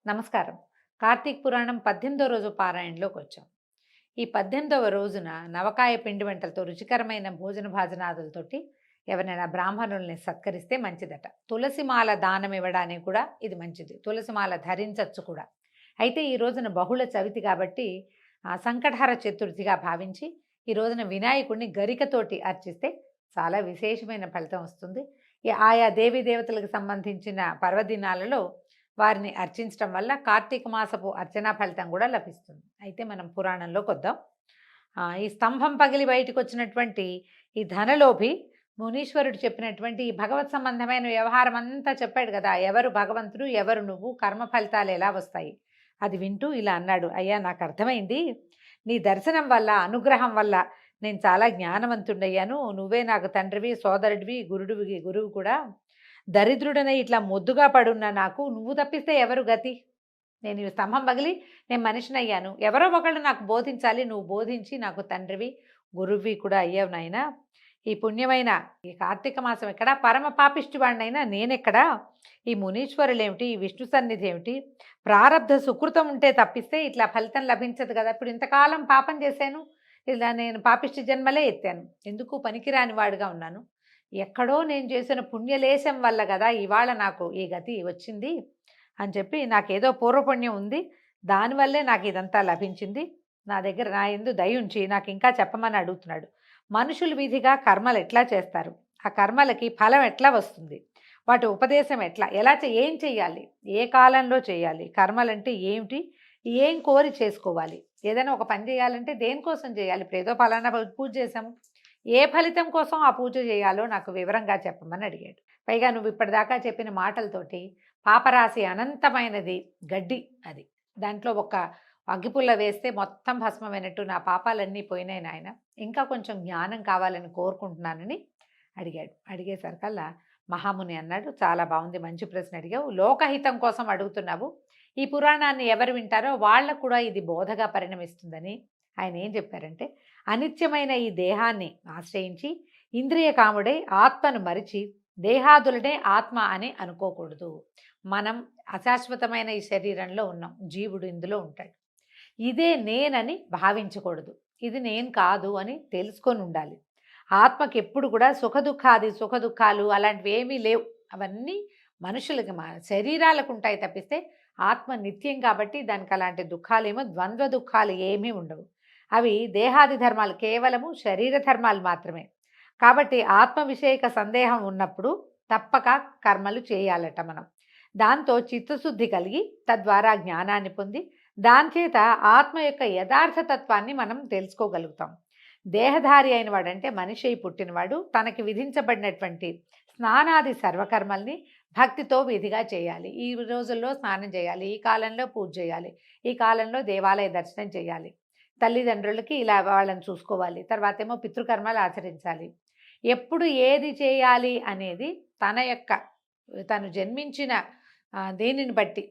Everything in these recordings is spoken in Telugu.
నమస్కారం. కార్తీక పురాణం 18వ రోజు పారాయణలోకి వచ్చాం. ఈ 18వ రోజున నవకాయ పిండి వంటలతో రుచికరమైన భోజన భాజనాదులతోటి ఎవరైనా బ్రాహ్మణుల్ని సత్కరిస్తే మంచిదట. తులసిమాల దానం ఇవ్వడానికి కూడా ఇది మంచిది. తులసిమాల ధరించవచ్చు కూడా. అయితే ఈ రోజున బహుళ చవితి కాబట్టి సంకటహర చతుర్థిగా భావించి ఈ రోజున వినాయకుడిని గరికతోటి అర్చిస్తే చాలా విశేషమైన ఫలితం వస్తుంది. ఆయా దేవీ దేవతలకు సంబంధించిన పర్వదినాలలో వారిని అర్చించడం వల్ల కార్తీక మాసపు అర్చనా ఫలితం కూడా లభిస్తుంది. అయితే మనం పురాణంలోకి వద్దాం. ఈ స్తంభం పగిలి బయటకు వచ్చినటువంటి ఈ ధనలోభి మునీశ్వరుడు చెప్పినటువంటి ఈ భగవత్ సంబంధమైన వ్యవహారం అంతా చెప్పాడు కదా. ఎవరు భగవంతుడు, ఎవరు నువ్వు, కర్మ ఫలితాలు ఎలా వస్తాయి, అది వింటూ ఇలా అన్నాడు. అయ్యా, నాకు అర్థమైంది. నీ దర్శనం వల్ల, అనుగ్రహం వల్ల నేను చాలా జ్ఞానవంతుడయ్యాను. నువ్వే నాకు తండ్రివి, సోదరుడివి, గురువు కూడా. దరిద్రుడనే ఇట్లా మొద్దుగా పడున్న నాకు నువ్వు తప్పిస్తే ఎవరు గతి? నేను ఈ స్తంభం పగిలి నేను మనిషినయ్యాను. ఎవరో ఒకళ్ళు నాకు బోధించాలి. నువ్వు బోధించి నాకు తండ్రివి, గురువువి కూడా అయ్యావు నాయన. ఈ పుణ్యమైన ఈ కార్తీక మాసం ఎక్కడా, పరమ పాపిష్టివాడినైనా నేనెక్కడా? ఈ మునీశ్వరులేమిటి, ఈ విష్ణు సన్నిధి ఏమిటి? ప్రారబ్ధ సుకృతం ఉంటే తప్పిస్తే ఇట్లా ఫలితం లభించదు కదా. ఇప్పుడు ఇంతకాలం పాపం చేశాను, ఇలా నేను పాపిష్టి జన్మలే ఎత్తాను, ఎందుకు పనికిరాని వాడుగా ఉన్నాను. ఎక్కడో నేను చేసిన పుణ్యలేశం వల్ల కదా ఇవాళ నాకు ఈ గతి వచ్చింది అని చెప్పి, నాకేదో పూర్వపుణ్యం ఉంది, దానివల్లే నాకు ఇదంతా లభించింది. నా దగ్గర నా యందు దయ ఉంచి నాకు ఇంకా చెప్పమని అడుగుతున్నాడు. మనుషులు విధిగా కర్మలు ఎట్లా చేస్తారు, ఆ కర్మలకి ఫలం ఎట్లా వస్తుంది, వాటి ఉపదేశం ఎట్లా, ఏం చేయాలి, ఏ కాలంలో చేయాలి, కర్మలంటే ఏమిటి, ఏం కోరి చేసుకోవాలి, ఏదైనా ఒక పని చేయాలంటే దేనికోసం చేయాలి. ఇప్పుడు ఏదో ఫలానా పూజ చేసాము, ఏ ఫలితం కోసం ఆ పూజ చేయాలో నాకు వివరంగా చెప్పమని అడిగాడు. పైగా నువ్వు ఇప్పటిదాకా చెప్పిన మాటలతోటి పాపరాశి అనంతమైనది గడ్డి, అది దాంట్లో ఒక అగ్గిపుల్ల వేస్తే మొత్తం భస్మమైనట్టు నా పాపాలన్నీ పోయినాయి నాయన, ఇంకా కొంచెం జ్ఞానం కావాలని కోరుకుంటున్నానని అడిగాడు. అడిగేసరికల్లా మహాముని అన్నాడు, చాలా బాగుంది, మంచి ప్రశ్న అడిగావు. లోకహితం కోసం అడుగుతున్నావు. ఈ పురాణాన్ని ఎవరు వింటారో వాళ్ళకు కూడా ఇది బోధగా పరిణమిస్తుందని ఆయన ఏం చెప్పారంటే, అనిత్యమైన ఈ దేహాన్ని ఆశ్రయించి ఇంద్రియ కాముడై ఆత్మను మరిచి దేహాదులనే ఆత్మ అని అనుకోకూడదు. మనం అశాశ్వతమైన ఈ శరీరంలో ఉన్నాం, జీవుడు ఇందులో ఉంటాడు. ఇదే నేనని భావించకూడదు, ఇది నేను కాదు అని తెలుసుకొని ఉండాలి. ఆత్మకి ఎప్పుడు కూడా సుఖ దుఃఖాలు అలాంటివి ఏమీ లేవు. అవన్నీ మనుషులకి, శరీరాలకు ఉంటాయి తప్పిస్తే ఆత్మ నిత్యం కాబట్టి దానికి అలాంటి దుఃఖాలేమో, ద్వంద్వ దుఃఖాలు ఏమీ ఉండవు. అవి దేహాది ధర్మాలు, కేవలము శరీర ధర్మాలు మాత్రమే. కాబట్టి ఆత్మ విషయక సందేహం ఉన్నప్పుడు తప్పక కర్మలు చేయాలట మనం. దాంతో చిత్తశుద్ధి కలిగి తద్వారా జ్ఞానాన్ని పొంది దానిచేత ఆత్మ యొక్క యథార్థతత్వాన్ని మనం తెలుసుకోగలుగుతాం. దేహధారి అయిన వాడంటే మనిషి అయి పుట్టినవాడు తనకి విధించబడినటువంటి స్నానాది సర్వకర్మల్ని భక్తితో విధిగా చేయాలి. ఈ రోజుల్లో స్నానం చేయాలి, ఈ కాలంలో పూజ చేయాలి, ఈ కాలంలో దేవాలయ దర్శనం చేయాలి, తల్లిదండ్రులకి ఇలా వాళ్ళని చూసుకోవాలి, తర్వాత ఏమో పితృకర్మలు ఆచరించాలి. ఎప్పుడు ఏది చేయాలి అనేది తను జన్మించిన దేనిని బట్టి,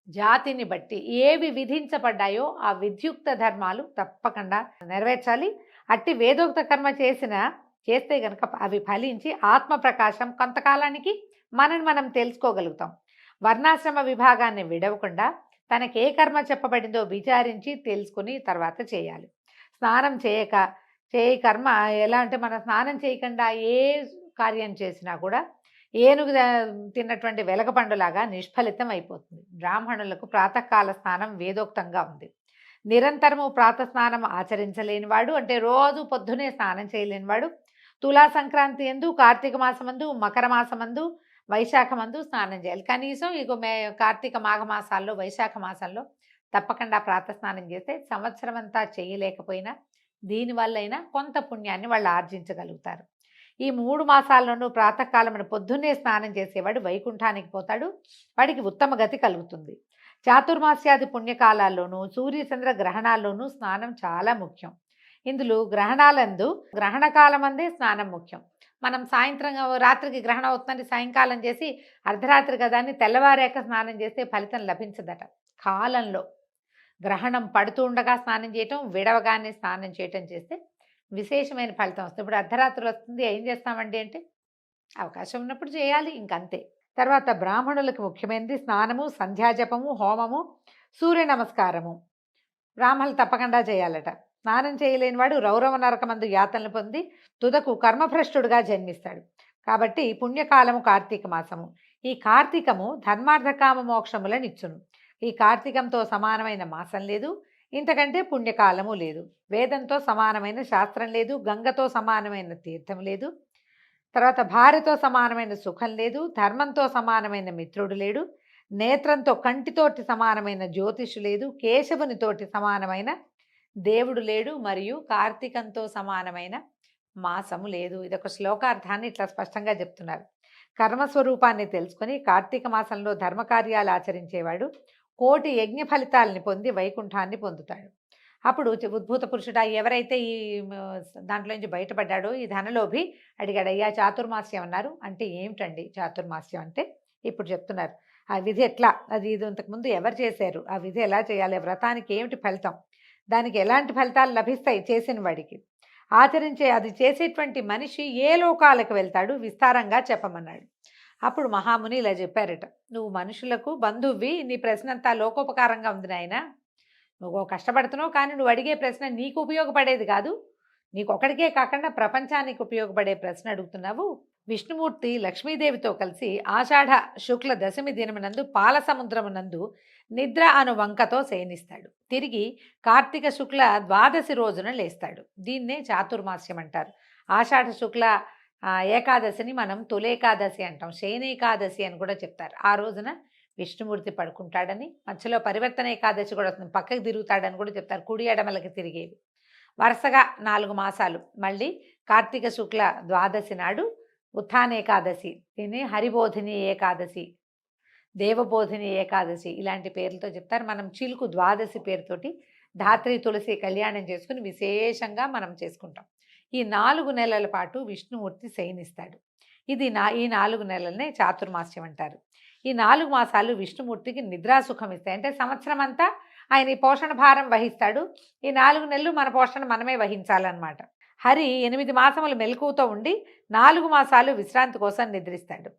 జాతిని బట్టి ఏవి విధించబడ్డాయో ఆ విధ్యుక్త ధర్మాలు తప్పకుండా నెరవేర్చాలి. అట్టి వేదోక్త కర్మ చేస్తే గనక అవి ఫలించి ఆత్మ ప్రకాశం కొంతకాలానికి మనం తెలుసుకోగలుగుతాం. వర్ణాశ్రమ విభాగాన్ని విడవకుండా తనకి ఏ కర్మ చెప్పబడిందో విచారించి తెలుసుకుని తర్వాత చేయాలి. స్నానం చేయ కర్మ ఎలా అంటే, మనం స్నానం చేయకుండా ఏ కార్యం చేసినా కూడా ఏనుగు తిన్నటువంటి వెలగపండులాగా నిష్ఫలితం అయిపోతుంది. బ్రాహ్మణులకు ప్రాతకాల స్నానం వేదోక్తంగా ఉంది. నిరంతరము ప్రాతస్నానం ఆచరించలేనివాడు, అంటే రోజు పొద్దునే స్నానం చేయలేనివాడు తులా సంక్రాంతి ఎందు, కార్తీక మాసమందు, మకర మాసమందు, వైశాఖ మందు స్నానం చేయాలి. కనీసం కార్తీక మాఘమాసాల్లో, వైశాఖ మాసంలో తప్పకుండా ప్రాతస్నానం చేస్తే సంవత్సరం అంతా చేయలేకపోయినా దీనివల్లైనా కొంత పుణ్యాన్ని వాళ్ళు ఆర్జించగలుగుతారు. ఈ 3 మాసాల్లోనూ ప్రాతకాలమైన పొద్దున్నే స్నానం చేసేవాడు వైకుంఠానికి పోతాడు, వాడికి ఉత్తమ గతి కలుగుతుంది. చాతుర్మాస్యాది పుణ్యకాలాల్లోనూ సూర్యచంద్ర గ్రహణాల్లోనూ స్నానం చాలా ముఖ్యం. ఇందులో గ్రహణకాలమందే స్నానం ముఖ్యం. మనం సాయంత్రం రాత్రికి గ్రహణం అవుతుందని సాయంకాలం చేసి అర్ధరాత్రి కదా అని తెల్లవారాక స్నానం చేస్తే ఫలితం లభించదట. కాలంలో గ్రహణం పడుతూ ఉండగా స్నానం చేయటం, విడవగానే స్నానం చేయటం చేస్తే విశేషమైన ఫలితం వస్తుంది. ఇప్పుడు అర్ధరాత్రి వస్తుంది, ఏం చేస్తామండి అంటే అవకాశం ఉన్నప్పుడు చేయాలి, ఇంకంతే. తర్వాత బ్రాహ్మణులకు ముఖ్యమైనది స్నానము, సంధ్యాజపము, హోమము, సూర్య నమస్కారము. బ్రాహ్మణులు తప్పకుండా చేయాలట. స్నానం చేయలేని వాడు రౌరవ నరకమందు యాతనలు పొంది తుదకు కర్మభ్రష్టుడుగా జన్మిస్తాడు. కాబట్టి పుణ్యకాలము కార్తీక మాసము. ఈ కార్తీకము ధర్మార్థకామ మోక్షములనిచ్చును. ఈ కార్తీకంతో సమానమైన మాసం లేదు, ఇంతకంటే పుణ్యకాలము లేదు. వేదంతో సమానమైన శాస్త్రం లేదు, గంగతో సమానమైన తీర్థం లేదు, తర్వాత భార్యతో సమానమైన సుఖం లేదు, ధర్మంతో సమానమైన మిత్రుడు లేడు, నేత్రంతో కంటితోటి సమానమైన జ్యోతిషు లేదు, కేశవునితోటి సమానమైన దేవుడు లేడు, మరియు కార్తీకంతో సమానమైన మాసము లేదు. ఇదొక శ్లోకార్థాన్ని ఇట్లా స్పష్టంగా చెప్తున్నారు. కర్మస్వరూపాన్ని తెలుసుకొని కార్తీక మాసంలో ధర్మకార్యాలు ఆచరించేవాడు కోటి యజ్ఞ ఫలితాలని పొంది వైకుంఠాన్ని పొందుతాడు. అప్పుడు ఉద్భూత పురుషుడు ఎవరైతే ఈ దాంట్లో నుంచి బయటపడ్డాడో ఈ ధనలోభి అడిగాడు, అయ్యా చాతుర్మాస్యం అన్నారు, అంటే ఏమిటండి చాతుర్మాస్యం అంటే? ఇప్పుడు చెప్తున్నారు ఆ విధి ఎట్లా, అది ఇది ఇంతకుముందు ఎవరు చేశారు, ఆ విధి ఎలా చేయాలి, వ్రతానికి ఏమిటి ఫలితం, దానికి ఎలాంటి ఫలితాలు లభిస్తాయి చేసిన వాడికి, ఆచరించే అది చేసేటువంటి మనిషి ఏ లోకాలకు వెళ్తాడు విస్తారంగా చెప్పమన్నాడు. అప్పుడు మహాముని ఇలా చెప్పారట, నువ్వు మనుషులకు బంధువి, నీ ప్రశ్న అంతా లోకోపకారంగా ఉంది నాయన, నువ్వు కష్టపడుతున్నావు, కానీ నువ్వు అడిగే ప్రశ్న నీకు ఉపయోగపడేది కాదు, నీకు ఒకడికే కాకుండా ప్రపంచానికి ఉపయోగపడే ప్రశ్న అడుగుతున్నావు. విష్ణుమూర్తి లక్ష్మీదేవితో కలిసి ఆషాఢ శుక్ల దశమి దినమునందు పాల సముద్రమునందు నిద్ర అను వంకతో శయనిస్తాడు. తిరిగి కార్తీక శుక్ల ద్వాదశి రోజున లేస్తాడు. దీన్నే చాతుర్మాస్యం అంటారు. ఆషాఢ శుక్ల ఏకాదశిని మనం తులేకాదశి అంటాం, శయనేకాదశి అని కూడా చెప్తారు. ఆ రోజున విష్ణుమూర్తి పడుకుంటాడని, మధ్యలో పరివర్తన ఏకాదశి కూడా వస్తుంది, పక్కకి తిరుగుతాడని కూడా చెప్తారు, కుడి ఎడమలకి తిరిగేవి. వరుసగా 4 మాసాలు మళ్ళీ కార్తీక శుక్ల ద్వాదశి నాడు ఉత్థానేకాదశి, దీన్ని హరిబోధిని ఏకాదశి, దేవబోధిని ఏకాదశి ఇలాంటి పేర్లతో చెప్తారు. మనం చిలుకు ద్వాదశి పేరుతోటి ధాత్రి తులసి కళ్యాణం చేసుకుని విశేషంగా మనం చేసుకుంటాం. ఈ 4 నెలల పాటు విష్ణుమూర్తి శయనిస్తాడు. ఈ 4 నెలలనే చాతుర్మాస్యం అంటారు. ఈ 4 మాసాలు విష్ణుమూర్తికి నిద్రాసుఖం ఇస్తాయి. అంటే సంవత్సరం అంతా ఆయన ఈ పోషణ భారం వహిస్తాడు. ఈ 4 నెలలు మన పోషణ మనమే వహించాలన్నమాట. హరి 8 మాసములు మెలకువతో ఉండి 4 మాసాలు విశ్రాంతి కోసం నిద్రిస్తాడు.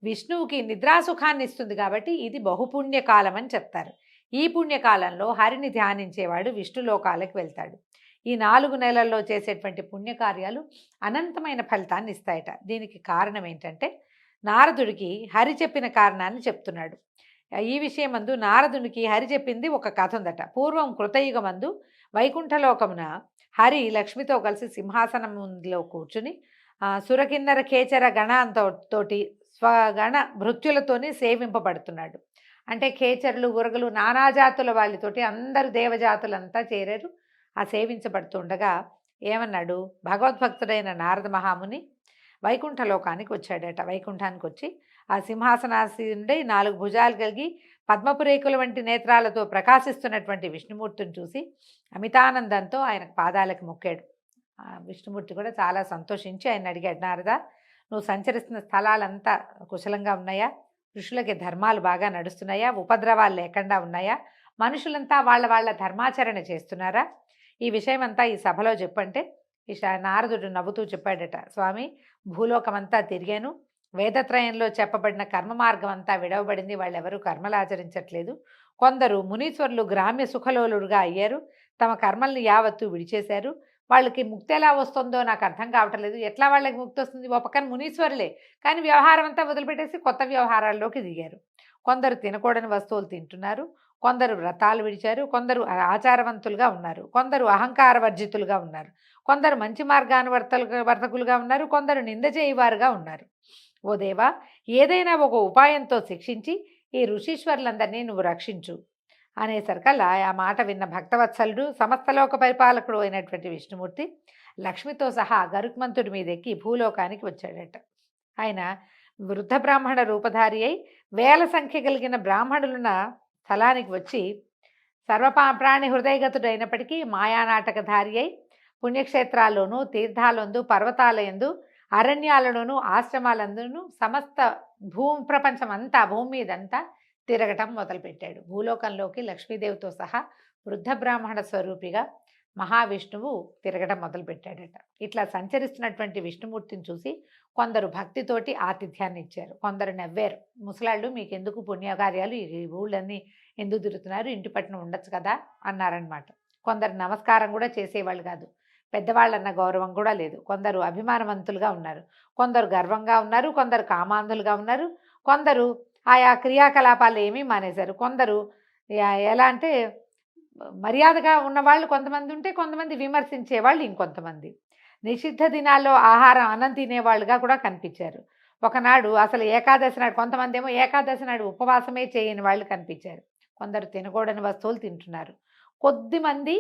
విష్ణువుకి నిద్రాసుఖాన్ని ఇస్తుంది కాబట్టి ఇది బహుపుణ్యకాలం అని చెప్తారు. ఈ పుణ్యకాలంలో హరిని ధ్యానించేవాడు విష్ణులోకాలకు వెళ్తాడు. ఈ 4 నెలల్లో చేసేటువంటి పుణ్యకార్యాలు అనంతమైన ఫలితాన్ని ఇస్తాయట. దీనికి కారణం ఏంటంటే నారదుడికి హరి చెప్పిన కారణాన్ని చెప్తున్నాడు. ఈ విషయమందు నారదునికి హరి చెప్పింది ఒక కథ ఉందట. పూర్వం కృతయుగమందు వైకుంఠలోకమున హరి లక్ష్మితో కలిసి సింహాసనంలో కూర్చుని సురకిన్నర ఖేచర గణంతోటి స్వగణ భృత్యులతోనే సేవింపబడుతున్నాడు. అంటే ఖేచరులు, ఉరగలు, నానాజాతుల వాళ్ళతోటి అందరు దేవజాతులంతా చేరారు. ఆ సేవించబడుతుండగా ఏమన్నాడు, భగవద్భక్తుడైన నారద మహాముని వైకుంఠలోకానికి వచ్చాడట. వైకుంఠానికి వచ్చి ఆ సింహాసనాసీనుడై 4 భుజాలు కలిగి పద్మపురేకుల వంటి నేత్రాలతో ప్రకాశిస్తున్నటువంటి విష్ణుమూర్తిని చూసి అమితానందంతో ఆయన పాదాలకు మొక్కాడు. విష్ణుమూర్తి కూడా చాలా సంతోషించి ఆయన అడిగాడు, నారద, నువ్వు సంచరిస్తున్న స్థలాలంతా కుశలంగా ఉన్నాయా? ఋషులకి ధర్మాలు బాగా నడుస్తున్నాయా? ఉపద్రవాలు లేకుండా ఉన్నాయా? మనుషులంతా వాళ్ళ ధర్మాచరణ చేస్తున్నారా? ఈ విషయమంతా ఈ సభలో చెప్పంటే నారదుడు నవ్వుతూ చెప్పాడట, స్వామి, భూలోకమంతా తిరిగాను, వేదత్రయంలో చెప్పబడిన కర్మ మార్గం అంతా విడవబడింది, వాళ్ళెవరూ కర్మలు ఆచరించట్లేదు. కొందరు మునీశ్వరులు గ్రామ్య సుఖలోలుడుగా అయ్యారు, తమ కర్మల్ని యావత్తు విడిచేశారు. వాళ్ళకి ముక్తి ఎలా వస్తుందో నాకు అర్థం కావటం లేదు. ఎట్లా వాళ్ళకి ముక్తి వస్తుంది? ఒక పక్కన మునీశ్వరులే, కానీ వ్యవహారం అంతా వదిలిపెట్టేసి కొత్త వ్యవహారాల్లోకి దిగారు. కొందరు తినకూడని వస్తువులు తింటున్నారు, కొందరు వ్రతాలు విడిచారు, కొందరు ఆచారవంతులుగా ఉన్నారు, కొందరు అహంకార వర్జితులుగా ఉన్నారు, కొందరు మంచి వర్తకులుగా ఉన్నారు, కొందరు నింద చేయవారుగా ఉన్నారు. ఓ దేవా, ఏదైనా ఒక ఉపాయంతో శిక్షించి ఈ ఋషీశ్వరులందరినీ నువ్వు రక్షించు అనేసరికల్లా ఆ మాట విన్న భక్తవత్సలుడు, సమస్తలోక పరిపాలకుడు అయినటువంటి విష్ణుమూర్తి లక్ష్మితో సహా గరుత్మంతుడి మీదెక్కి భూలోకానికి వచ్చాడట. ఆయన వృద్ధ బ్రాహ్మణ రూపధారి అయి వేల సంఖ్య కలిగిన బ్రాహ్మణులున్న స్థలానికి వచ్చి సర్వప్రాణి హృదయగతుడు అయినప్పటికీ మాయానాటకధారి అయి పుణ్యక్షేత్రాల్లోనూ, తీర్థాలందు, పర్వతాలయందు, అరణ్యాలలోనూ, ఆశ్రమాలందునూ సమస్త ప్రపంచం అంతా, భూమి మీదంతా తిరగటం మొదలుపెట్టాడు. భూలోకంలోకి లక్ష్మీదేవితో సహా వృద్ధ బ్రాహ్మణ స్వరూపిగా మహావిష్ణువు తిరగడం మొదలుపెట్టాడట. ఇట్లా సంచరిస్తున్నటువంటి విష్ణుమూర్తిని చూసి కొందరు భక్తితోటి ఆతిథ్యాన్ని ఇచ్చారు, కొందరు నవ్వారు. ముసలాళ్ళు మీకెందుకు పుణ్యకార్యాలు, ఈ ఊళ్ళన్నీ ఎందుకు తిరుగుతున్నారు, ఇంటి పట్టున ఉండొచ్చు కదా అన్నారనమాట. కొందరు నమస్కారం కూడా చేసేవాళ్ళు కాదు, పెద్దవాళ్ళన్న గౌరవం కూడా లేదు. కొందరు అభిమానవంతులుగా ఉన్నారు, కొందరు గర్వంగా ఉన్నారు, కొందరు కామాంధులుగా ఉన్నారు, కొందరు ఆయా క్రియాకలాపాలు ఏమీ మానేశారు. కొందరు ఎలా అంటే మర్యాదగా ఉన్నవాళ్ళు కొంతమంది ఉంటే, కొంతమంది విమర్శించేవాళ్ళు ఇంకొంతమంది. నిషిద్ధ దినాల్లో ఆహారం అన్నం తినేవాళ్ళుగా కూడా కనిపించారు. ఒకనాడు అసలు ఏకాదశి నాడు కొంతమంది ఏమో ఏకాదశి నాడు ఉపవాసమే చేయని వాళ్ళు కనిపించారు. కొందరు తినకూడని వస్తువులు తింటున్నారు. కొద్దిమంది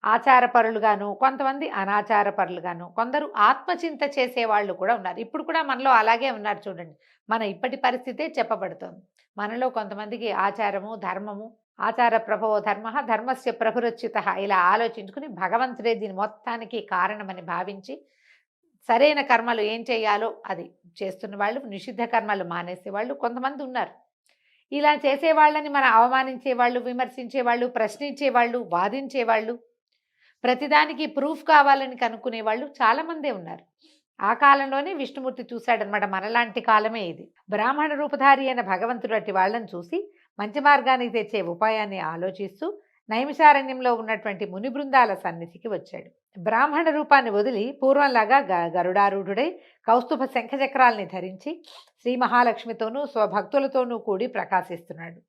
ఆచారపరులుగాను, కొంతమంది అనాచారపరులుగాను, కొందరు ఆత్మచింత చేసేవాళ్ళు కూడా ఉన్నారు. ఇప్పుడు కూడా మనలో అలాగే ఉన్నారు చూడండి. మన ఇప్పటి పరిస్థితే చెప్పబడుతోంది. మనలో కొంతమందికి ఆచారము, ధర్మము, ఆచార ప్రభవో ధర్మ, ధర్మస్య ప్రభురచ్యుత ఇలా ఆలోచించుకుని భగవంతుడే దీని మొత్తానికి కారణమని భావించి సరైన కర్మలు ఏం చేయాలో అది చేస్తున్న వాళ్ళు, నిషిద్ధ కర్మలు మానేసేవాళ్ళు కొంతమంది ఉన్నారు. ఇలా చేసేవాళ్ళని మనం అవమానించేవాళ్ళు, విమర్శించేవాళ్ళు, ప్రశ్నించేవాళ్ళు, వాదించేవాళ్ళు, ప్రతిదానికి ప్రూఫ్ కావాలని కనుక్కునేవాళ్ళు చాలామందే ఉన్నారు. ఆ కాలంలోనే విష్ణుమూర్తి చూశాడనమాట. మనలాంటి కాలమే ఇది. బ్రాహ్మణ రూపధారి అయిన భగవంతుడు అట్టి వాళ్ళని చూసి మంచి మార్గానికి తెచ్చే ఉపాయాన్ని ఆలోచిస్తూ నైమిషారణ్యంలో ఉన్నటువంటి ముని బృందాల సన్నిధికి వచ్చాడు. బ్రాహ్మణ రూపాన్ని వదిలి పూర్వంలాగా గరుడారూఢుడై కౌస్తుభ శంఖచక్రాల్ని ధరించి శ్రీ మహాలక్ష్మితోనూ స్వభక్తులతోనూ కూడి ప్రకాశిస్తున్నాడు.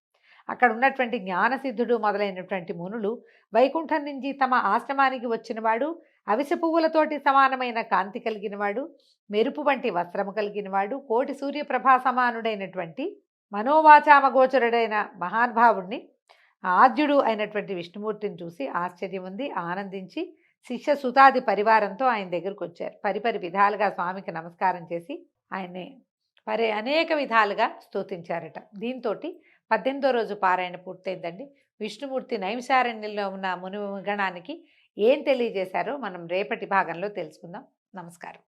అక్కడ ఉన్నటువంటి జ్ఞానసిద్ధుడు మొదలైనటువంటి మునులు వైకుంఠం నుంచి తమ ఆశ్రమానికి వచ్చినవాడు, అవిసె పువ్వులతోటి సమానమైన కాంతి కలిగినవాడు, మెరుపు వంటి వస్త్రము కలిగినవాడు, కోటి సూర్యప్రభా సమానుడైనటువంటి మనోవాచామగోచరుడైన మహానుభావుణ్ణి, ఆద్యుడు అయినటువంటి విష్ణుమూర్తిని చూసి ఆశ్చర్యం ఉంది, ఆనందించి శిష్య సుతాది పరివారంతో ఆయన దగ్గరకు వచ్చారు. పరిపరి విధాలుగా స్వామికి నమస్కారం చేసి ఆయన్ని అనేక విధాలుగా స్తుతించారట. దీంతో 18వ రోజు పారాయణ పూర్తయిందండి. విష్ణుమూర్తి నైమిషారణ్యంలో ఉన్న మునిగణానికి ఏం తెలియజేశారో మనం రేపటి భాగంలో తెలుసుకుందాం. నమస్కారం.